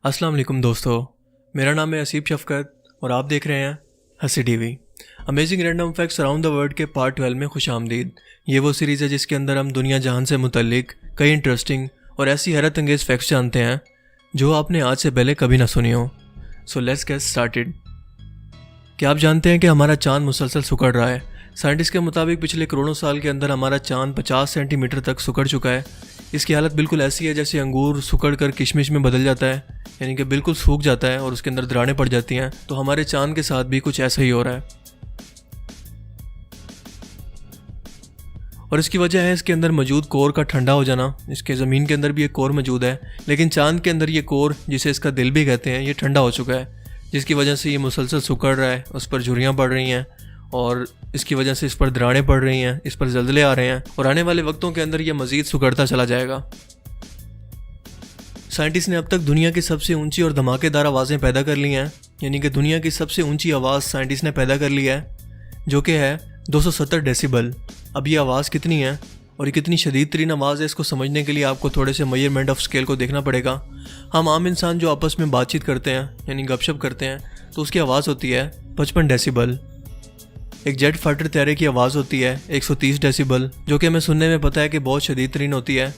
अस्सलाम वालेकुम दोस्तों, मेरा नाम है असीब शफ़क़त और आप देख रहे हैं हंसी TV. Amazing random facts around the world के पार्ट 12 में खुशामदीद। ये वो सीरीज़ है जिसके अंदर हम दुनिया जहान से मुतल्लिक कई इंटरेस्टिंग और ऐसी हैरत अंगेज़ फैक्ट्स जानते हैं जो आपने आज से पहले कभी ना सुनी हो। So let's get started. क्या आप जानते हैं कि हमारा चाँद मुसलसल सिकुड़ रहा है? साइंटिस्ट के मुताबिक पिछले करोड़ों साल के अंदर हमारा चाँद 50 सेंटीमीटर तक सिकुड़ चुका है। इसकी हालत बिल्कुल ऐसी है जैसे अंगूर सिकुड़ कर किशमिश में बदल जाता है, यानी कि बिल्कुल सूख जाता है और उसके अंदर दरारें पड़ जाती हैं। तो हमारे चाँद के साथ भी कुछ ऐसा ही हो रहा है और इसकी वजह है इसके अंदर मौजूद कोर का ठंडा हो जाना। इसके ज़मीन के अंदर भी एक कोर मौजूद है, लेकिन चाँद के अंदर ये कोर, जिसे इसका दिल भी कहते हैं, ये ठंडा हो चुका है, जिसकी वजह से ये मुसलसल सिकुड़ रहा है। उस पर झुर्रियाँ पड़ रही हैं और इसकी वजह से इस पर दरारें पड़ रही हैं, इस पर ज़लज़ले आ रहे हैं और आने वाले वक्तों के अंदर ये मज़ीद सिकुड़ता चला जाएगा। साइंटिस्ट ने अब तक दुनिया की सबसे ऊंची और धमाकेदार आवाज़ें पैदा कर ली हैं, यानी कि दुनिया की सबसे ऊंची आवाज़ साइंटिस्ट ने पैदा कर ली है, जो कि है 270 डेसिबल। अब ये आवाज़ कितनी है और ये कितनी शदीद तरीन आवाज़ है, इसको समझने के लिए आपको थोड़े से मेजरमेंट ऑफ स्केल को देखना पड़ेगा। हम आम इंसान जो आपस में बातचीत करते हैं, यानी गपशप करते हैं, तो उसकी आवाज़ होती है 55 डेसिबल। एक जेट फाइटर तैयारे की आवाज़ होती है 130 डेसिबल, जो कि हमें सुनने में पता है कि बहुत शदीद तरीन होती है।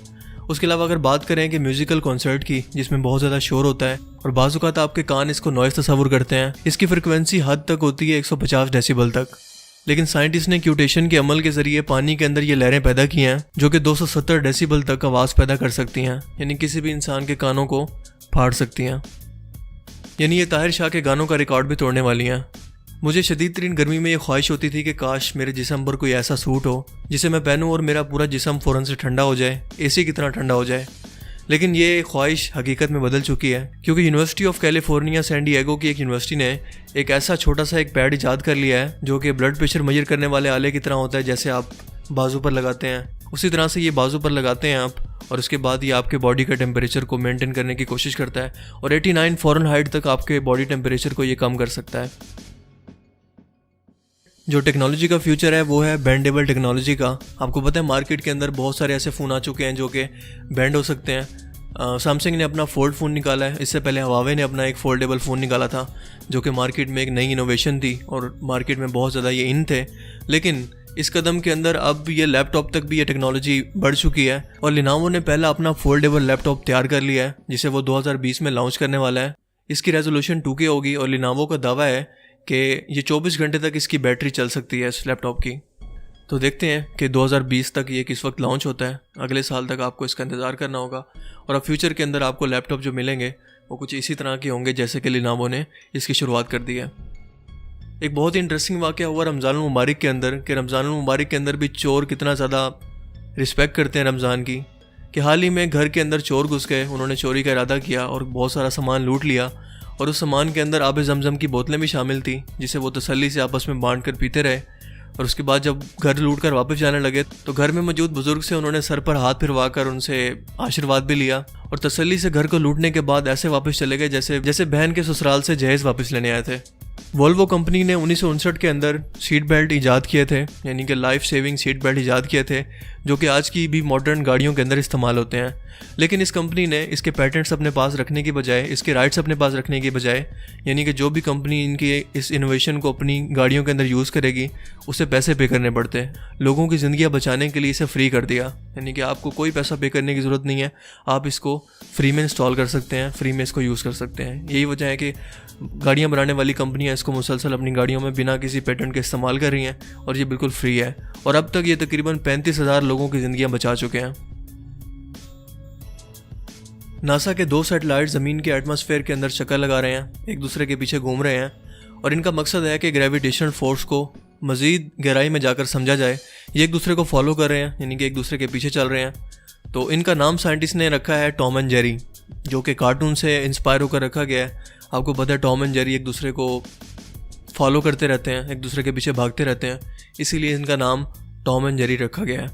उसके अलावा अगर बात करें कि म्यूज़िकल कॉन्सर्ट की, जिसमें बहुत ज़्यादा शोर होता है और बाज़ औक़ात आपके कान इसको नॉइज़ तस्वुर करते हैं, इसकी फ्रिक्वेंसी हद तक होती है 150 डेसिबल तक। लेकिन साइंटिस्ट ने क्यूटेशन के अमल के ज़रिए पानी के अंदर ये लहरें पैदा की हैं जो कि 270 डेसिबल तक आवाज़ पैदा कर सकती हैं, यानी किसी भी इंसान के कानों को फाड़ सकती हैं। यानी ये ताहिर शाह के गानों का रिकॉर्ड भी तोड़ने वाली हैं। मुझे शदीद तरीन गर्मी में ये ख्वाहिश होती थी कि काश मेरे जिस्म पर कोई ऐसा सूट हो जिसे मैं पहनूं और मेरा पूरा जिस्म फ़ौरन से ठंडा हो जाए, एसी की तरह ठंडा हो जाए। लेकिन ये ख्वाहिश हकीकत में बदल चुकी है, क्योंकि University of California San Diego की एक यूनिवर्सिटी ने एक ऐसा छोटा सा एक पैड ईजाद कर लिया है जो कि ब्लड प्रेशर मेजर करने वाले आले की तरह होता है। जैसे आप बाजू पर लगाते हैं, उसी तरह से ये बाजू पर लगाते हैं आप, और उसके बाद ये आपके बॉडी का टेम्परेचर को मेंटेन करने की कोशिश करता है और 89 फ़ारेनहाइट तक आपके बॉडी टेम्परेचर को ये कम कर सकता है। जो टेक्नोलॉजी का फ्यूचर है वो है बेंडेबल टेक्नोलॉजी का। आपको पता है मार्केट के अंदर बहुत सारे ऐसे फ़ोन आ चुके हैं जो कि बेंड हो सकते हैं। सैमसंग ने अपना फोल्ड फ़ोन निकाला है, इससे पहले हवावे ने अपना एक फोल्डेबल फ़ोन निकाला था, जो कि मार्केट में एक नई इनोवेशन थी और मार्केट में बहुत ज़्यादा ये इन थे। लेकिन इस कदम के अंदर अब ये लैपटॉप तक भी ये टेक्नोलॉजी बढ़ चुकी है और लिनोवो ने पहला अपना फोल्डेबल लैपटॉप तैयार कर लिया है, जिसे वो 2020 में लॉन्च करने वाला है। इसकी रेजोल्यूशन 2K होगी और लिनोवो का दावा है कि ये 24 घंटे तक इसकी बैटरी चल सकती है इस लैपटॉप की। तो देखते हैं कि 2020 तक ये किस वक्त लॉन्च होता है। अगले साल तक आपको इसका इंतज़ार करना होगा और अब फ्यूचर के अंदर आपको लैपटॉप जो मिलेंगे वो कुछ इसी तरह के होंगे जैसे कि लिनोवो ने इसकी शुरुआत कर दी है। एक बहुत ही इंटरेस्टिंग वाक़या हुआ रमज़ानुल मुबारक के अंदर, कि रमज़ानुल मुबारक के अंदर भी चोर कितना ज़्यादा रिस्पेक्ट करते हैं रमज़ान की, कि हाल ही में घर के अंदर चोर घुस गए, उन्होंने चोरी का इरादा किया और बहुत सारा सामान लूट लिया और उस सामान के अंदर आब ज़मज़म की बोतलें भी शामिल थी, जिसे वो तसल्ली से आपस में बांट कर पीते रहे। और उसके बाद जब घर लूट कर वापस जाने लगे तो घर में मौजूद बुजुर्ग से उन्होंने सर पर हाथ फिरवा कर उनसे आशीर्वाद भी लिया और तसल्ली से घर को लूटने के बाद ऐसे वापस चले गए जैसे बहन के ससुराल से जहेज़ वापस लेने आए थे। वोल्वो कंपनी ने 1959 के अंदर सीट बेल्ट ईजाद किए थे, यानी कि लाइफ सेविंग सीट बेल्ट ईजाद किए थे, जो कि आज की भी मॉडर्न गाड़ियों के अंदर इस्तेमाल होते हैं। लेकिन इस कंपनी ने इसके पैटेंट्स अपने पास रखने की बजाय, इसके राइट्स अपने पास रखने की बजाय, यानी कि जो भी कंपनी इनकी इस इनोवेशन को अपनी गाड़ियों के अंदर यूज़ करेगी उसे पैसे पे करने पड़ते हैं। लोगों की ज़िंदगियाँ बचाने के लिए इसे फ्री कर दिया, यानी कि आपको कोई पैसा पे करने की ज़रूरत नहीं है, आप इसको फ्री में इंस्टॉल कर सकते हैं, फ्री में इसको यूज़ कर सकते हैं। यही वजह है कि गाड़ियाँ बनाने वाली कंपनियाँ इसको मुसलसल अपनी गाड़ियों में बिना किसी पेटेंट के इस्तेमाल कर रही हैं और ये बिल्कुल फ्री है और अब तक ये तकरीबन 35,000 लोगों की ज़िंदगियाँ बचा चुके हैं। नासा के 2 सैटेलाइट ज़मीन के एटमॉस्फेयर के अंदर चक्कर लगा रहे हैं, एक दूसरे के पीछे घूम रहे हैं और इनका मकसद है कि ग्रेविटेशनल फोर्स को मज़ीद गहराई में जाकर समझा जाए। ये एक दूसरे को फॉलो कर रहे हैं, यानी कि एक दूसरे के पीछे चल रहे हैं। तो इनका नाम साइंटिस्ट ने रखा है टॉम एंड जेरी, जो कि कार्टून से इंस्पायर होकर रखा गया है। आपको पता है टॉम एंड जेरी एक दूसरे को फॉलो करते रहते हैं, एक दूसरे के पीछे भागते रहते हैं, इसीलिए इनका नाम टॉम एंड जेरी रखा गया है।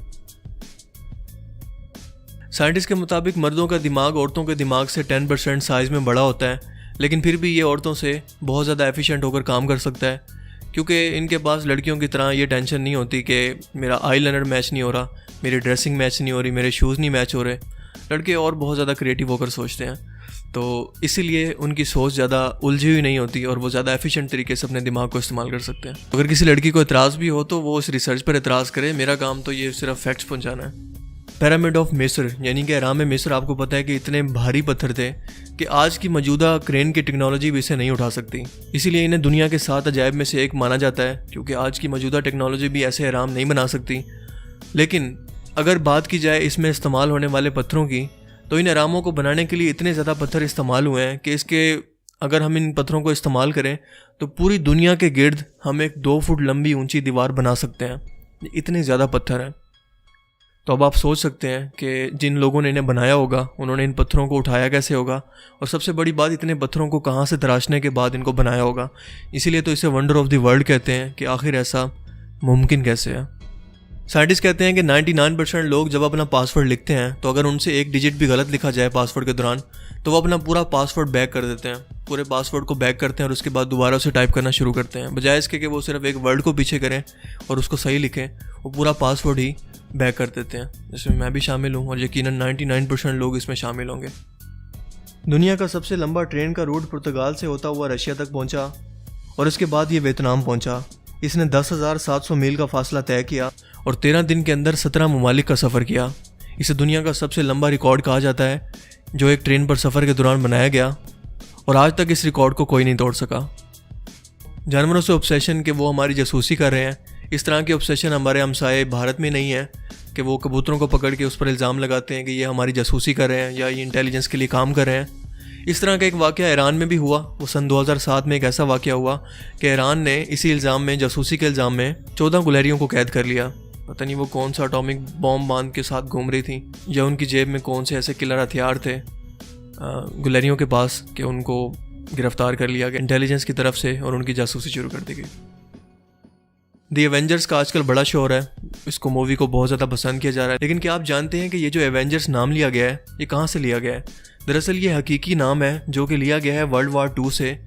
साइंटिस्ट के मुताबिक मर्दों का दिमाग औरतों के दिमाग से 10% साइज़ में बड़ा होता है, लेकिन फिर भी ये औरतों से बहुत ज़्यादा एफिशिएंट होकर काम कर सकता है, क्योंकि इनके पास लड़कियों की तरह ये टेंशन नहीं होती कि मेरा आई लाइनर मैच नहीं हो रहा, मेरी ड्रेसिंग मैच नहीं हो रही, मेरे शूज़ नहीं मैच हो रहे। लड़के और बहुत ज़्यादा क्रिएटिव होकर सोचते हैं। तो इसीलिए उनकी सोच ज़्यादा उलझी हुई नहीं होती और वो ज़्यादा एफिशिएंट तरीके से अपने दिमाग को इस्तेमाल कर सकते हैं। अगर किसी लड़की को एतराज़ भी हो तो वो उस रिसर्च पर एतराज़ करे, मेरा काम तो ये सिर्फ फैक्ट्स पहुँचाना है। पिरामिड ऑफ मिस्र यानी कि अहराम मिस्र, आपको पता है कि इतने भारी पत्थर थे कि आज की मौजूदा क्रेन की टेक्नोलॉजी भी इसे नहीं उठा सकती। इसीलिए इन्हें दुनिया के 7 अजायब में से एक माना जाता है, क्योंकि आज की मौजूदा टेक्नोलॉजी भी ऐसे अहराम नहीं बना सकती। लेकिन अगर बात की जाए इसमें इस्तेमाल होने वाले पत्थरों की, तो इन अहरामों को बनाने के लिए इतने ज़्यादा पत्थर इस्तेमाल हुए हैं कि अगर हम इन पत्थरों को इस्तेमाल करें तो पूरी दुनिया के गिर्द हम एक 2 फुट लंबी ऊंची दीवार बना सकते हैं। इतने ज़्यादा पत्थर हैं। तो अब आप सोच सकते हैं कि जिन लोगों ने इन्हें बनाया होगा उन्होंने इन पत्थरों को उठाया कैसे होगा, और सबसे बड़ी बात, इतने पत्थरों को कहाँ से तराशने के बाद इनको बनाया होगा। इसीलिए तो इसे वंडर ऑफ द वर्ल्ड कहते हैं कि आखिर ऐसा मुमकिन कैसे है। साइंटिस्ट कहते हैं कि 99% लोग जब अपना पासवर्ड लिखते हैं तो अगर उनसे एक डिजिट भी गलत लिखा जाए पासवर्ड के दौरान तो वो अपना पूरा पासवर्ड बैक कर देते हैं, पूरे पासवर्ड को बैक करते हैं और उसके बाद दोबारा उसे टाइप करना शुरू करते हैं, बजाय इसके कि वो सिर्फ एक वर्ड को पीछे करें और उसको सही लिखें, वो पूरा पासवर्ड ही बैक कर देते हैं, जिसमें मैं भी शामिल हूँ और यकीनन 99% लोग इसमें शामिल होंगे। दुनिया का सबसे लंबा ट्रेन का रूट पुर्तगाल से होता हुआ रशिया तक पहुँचा और इसके बाद ये वियतनाम पहुँचा। इसने 10,700 मील का फासला तय किया और 13 दिन के अंदर 17 ममालिक का सफ़र किया। इसे दुनिया का सबसे लंबा रिकॉर्ड कहा जाता है जो एक ट्रेन पर सफ़र के दौरान बनाया गया, और आज तक इस रिकॉर्ड को कोई नहीं तोड़ सका। जानवरों से ऑब्सेशन कि वो हमारी जासूसी कर रहे हैं, इस तरह के ऑब्सेशन हमारे हमसाए भारत में नहीं है कि वो कबूतरों को पकड़ के उस पर इल्ज़ाम लगाते हैं कि ये हमारी जासूसी कर रहे हैं या ये इंटेलिजेंस के लिए काम कर रहे हैं। इस तरह का एक वाक़या ईरान में भी हुआ। वो सन 2007 में एक ऐसा वाक़या हुआ कि ईरान ने इसी इल्ज़ाम में, जासूसी के इल्ज़ाम में 14 गुलहरियों को कैद कर लिया। पता नहीं वो कौन सा एटॉमिक बॉम्ब बांध के साथ घूम रही थी या उनकी जेब में कौन से ऐसे किलर हथियार थे गुलहरियों के पास कि उनको गिरफ्तार कर लिया गया इंटेलिजेंस की तरफ से और उनकी जासूसी शुरू कर दी गई। दी एवेंजर्स का आजकल बड़ा शोर है, इसको मूवी को बहुत ज़्यादा पसंद किया जा रहा है। लेकिन क्या आप जानते हैं कि ये जो एवेंजर्स नाम लिया गया है ये कहाँ से लिया गया है? दरअसल ये हकीकी नाम है जो कि लिया गया है वर्ल्ड वार 2 से।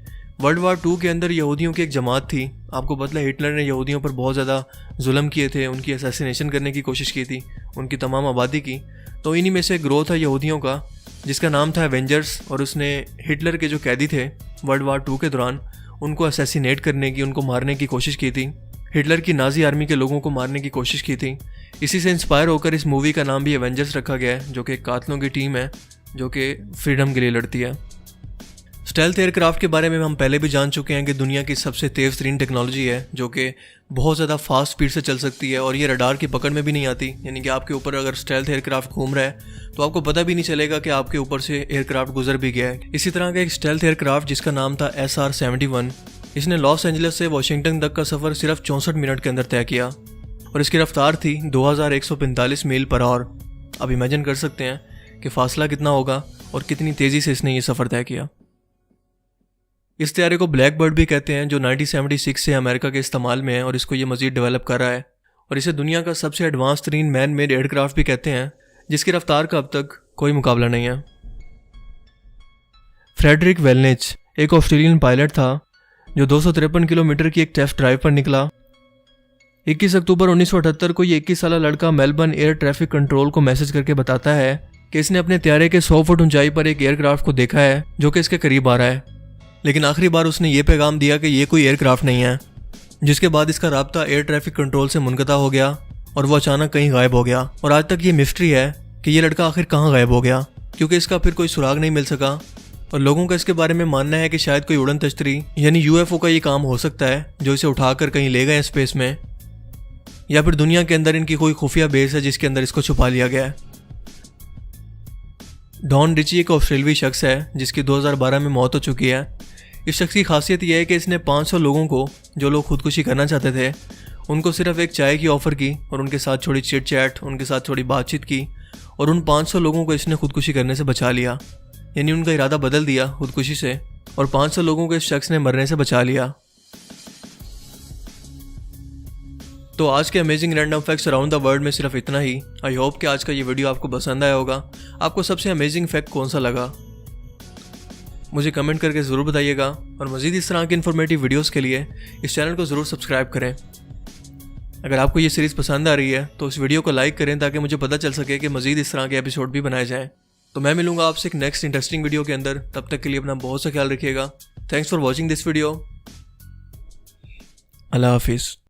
वर्ल्ड वार 2 के अंदर यहूदियों की एक जमात थी। आपको पता है हिटलर ने यहूदियों पर बहुत ज़्यादा जुल्म किए थे, उनकी असैसिनेशन करने की कोशिश की थी, उनकी तमाम आबादी की। तो इन्हीं में से एक ग्रोथ था यहूदियों का जिसका नाम था एवेंजर्स, और उसने हिटलर के जो कैदी थे वर्ल्ड वार 2 के दौरान उनको असैसिनेट करने की, उनको मारने की कोशिश की थी। हिटलर की नाजी आर्मी के लोगों को मारने की कोशिश की थी। इसी से इंस्पायर होकर इस मूवी का नाम भी एवेंजर्स रखा गया है, जो कि कातलों की टीम है जो कि फ्रीडम के लिए लड़ती है। स्टेल्थ एयरक्राफ्ट के बारे में हम पहले भी जान चुके हैं कि दुनिया की सबसे तेज़ तरीन टेक्नोलॉजी है जो कि बहुत ज़्यादा फास्ट स्पीड से चल सकती है और ये रडार की पकड़ में भी नहीं आती। यानी कि आपके ऊपर अगर स्टेल्थ एयरक्राफ्ट घूम रहा है तो आपको पता भी नहीं चलेगा कि आपके ऊपर से एयरक्राफ्ट गुजर भी गया है। इसी तरह का एक स्टेल्थ एयरक्राफ्ट जिसका नाम था SR-71, इसने लॉस एंजलिस से वाशिंगटन तक का सफ़र सिर्फ 64 मिनट के अंदर तय किया और इसकी रफ्तार थी 2145 मील पर आवर। अब इमेजिन कर सकते हैं कि फासला कितना होगा और कितनी तेज़ी से इसने ये सफ़र तय किया। इस तैयारे को ब्लैक बर्ड भी कहते हैं, जो 1976 से अमेरिका के इस्तेमाल में है और इसको ये मज़ीद डेवलप कर रहा है। और इसे दुनिया का सबसे एडवांस तरीन मैन मेड एयरक्राफ्ट भी कहते हैं, जिसकी रफ्तार का अब तक कोई मुकाबला नहीं है। फ्रेडरिक वेलनिच एक ऑस्ट्रेलियन पायलट था जो 253 किलोमीटर की एक टेस्ट ड्राइव पर निकला। 21 अक्टूबर 1978 को ये 21 साल लड़का मेलबर्न एयर ट्रैफिक कंट्रोल को मैसेज करके बताता है कि इसने अपने तैयारे के 100 फुट ऊंचाई पर एक एयरक्राफ्ट को देखा है जो कि इसके करीब आ रहा है। लेकिन आखिरी बार उसने ये पैगाम दिया कि ये कोई एयरक्राफ्ट नहीं है, जिसके बाद इसका राब्ता एयर ट्रैफिक कंट्रोल से मुनक़ता हो गया और वो अचानक कहीं गायब हो गया। और आज तक ये मिस्ट्री है कि ये लड़का आखिर कहाँ गायब हो गया, क्योंकि इसका फिर कोई सुराग नहीं मिल सका। और लोगों का इसके बारे में मानना है कि शायद कोई उड़न तश्तरी यानी UFO का ये काम हो सकता है जो इसे उठाकर कहीं ले गए स्पेस में, या फिर दुनिया के अंदर इनकी कोई खुफिया बेस है जिसके अंदर इसको छुपा लिया गया है। डॉन रिची एक ऑस्ट्रेलवी शख्स है जिसकी 2012 में मौत हो चुकी है। इस शख्स की खासियत यह है कि इसने 500 लोगों को, जो लोग खुदकुशी करना चाहते थे, उनको सिर्फ एक चाय की ऑफ़र की और उनके साथ थोड़ी चिट चैट, उनके साथ थोड़ी बातचीत की और उन 500 लोगों को इसने खुदकुशी करने से बचा लिया। यानी उनका इरादा बदल दिया खुदकुशी से और 500 लोगों को इस शख्स ने मरने से बचा लिया। तो आज के amazing random facts around the world में सिर्फ इतना ही। आई होप कि आज का ये वीडियो आपको पसंद आया होगा। आपको सबसे अमेजिंग फैक्ट कौन सा लगा मुझे कमेंट करके ज़रूर बताइएगा, और मज़ीद इस तरह की इन्फॉर्मेटिव वीडियोस के लिए इस चैनल को ज़रूर सब्सक्राइब करें। अगर आपको ये सीरीज़ पसंद आ रही है तो इस वीडियो को लाइक करें ताकि मुझे पता चल सके कि मज़ीद इस तरह के एपिसोड भी बनाए जाएँ। तो मैं मिलूंगा आपसे एक नेक्स्ट इंटरेस्टिंग वीडियो के अंदर। तब तक के लिए अपना बहुत सा ख्याल रखिएगा। Thanks for watching this video. Allah हाफिज़।